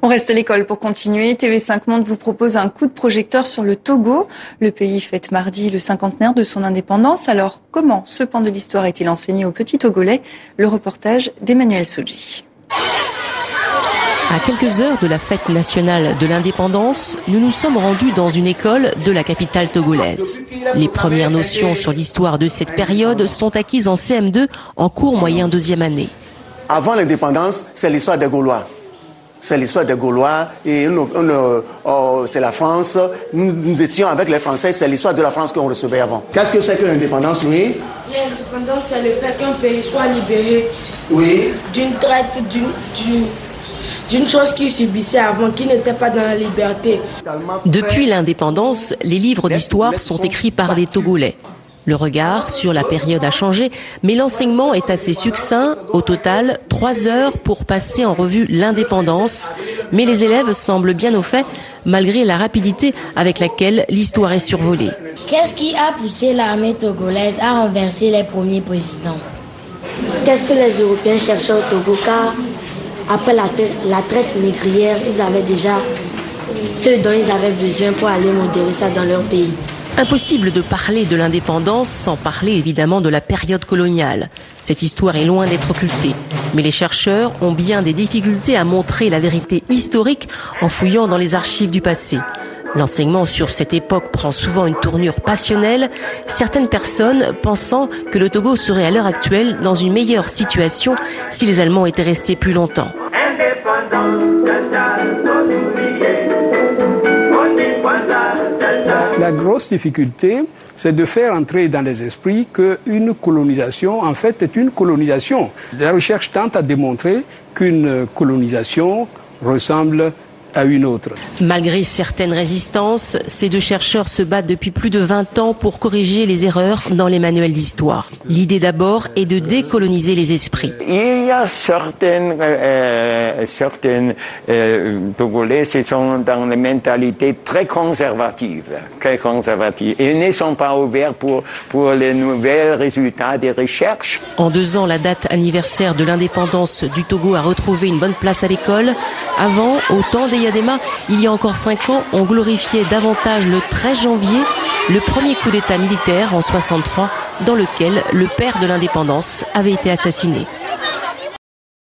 On reste à l'école pour continuer. TV5 Monde vous propose un coup de projecteur sur le Togo. Le pays fête mardi le cinquantenaire de son indépendance. Alors, comment ce pan de l'histoire est-il enseigné aux petits Togolais? Le reportage d'Emmanuel Soji. À quelques heures de la fête nationale de l'indépendance, nous nous sommes rendus dans une école de la capitale togolaise. Les premières notions sur l'histoire de cette période sont acquises en CM2 en cours moyen deuxième année. Avant l'indépendance, c'est l'histoire des Gaulois. C'est l'histoire des Gaulois et c'est la France. Nous étions avec les Français, c'est l'histoire de la France qu'on recevait avant. Qu'est-ce que c'est que l'indépendance, Louis? L'indépendance, c'est le fait qu'un pays soit libéré d'une traite, d'une chose qu'il subissait avant, qui n'était pas dans la liberté. Depuis l'indépendance, les livres d'histoire sont écrits par des Togolais. Le regard sur la période a changé, mais l'enseignement est assez succinct. Au total, 3 heures pour passer en revue l'indépendance. Mais les élèves semblent bien au fait, malgré la rapidité avec laquelle l'histoire est survolée. Qu'est-ce qui a poussé l'armée togolaise à renverser les premiers présidents? Qu'est-ce que les Européens cherchaient au Togo? Car après la traite négrière, ils avaient déjà ce dont ils avaient besoin pour aller modérer ça dans leur pays. Impossible de parler de l'indépendance sans parler évidemment de la période coloniale. Cette histoire est loin d'être occultée. Mais les chercheurs ont bien des difficultés à montrer la vérité historique en fouillant dans les archives du passé. L'enseignement sur cette époque prend souvent une tournure passionnelle, certaines personnes pensant que le Togo serait à l'heure actuelle dans une meilleure situation si les Allemands étaient restés plus longtemps. La grosse difficulté, c'est de faire entrer dans les esprits qu'une colonisation, en fait, est une colonisation. La recherche tente à démontrer qu'une colonisation ressemble à une autre. Malgré certaines résistances, ces deux chercheurs se battent depuis plus de 20 ans pour corriger les erreurs dans les manuels d'histoire. L'idée d'abord est de décoloniser les esprits. Il y a certaines Togolais, ce sont dans les mentalités très conservatives. Ils ne sont pas ouverts pour les nouveaux résultats des recherches. En 2 ans, la date anniversaire de l'indépendance du Togo a retrouvé une bonne place à l'école. Avant, au temps des Yadema, il y a encore 5 ans, on glorifiait davantage le 13 janvier, le premier coup d'État militaire en 63, dans lequel le père de l'indépendance avait été assassiné.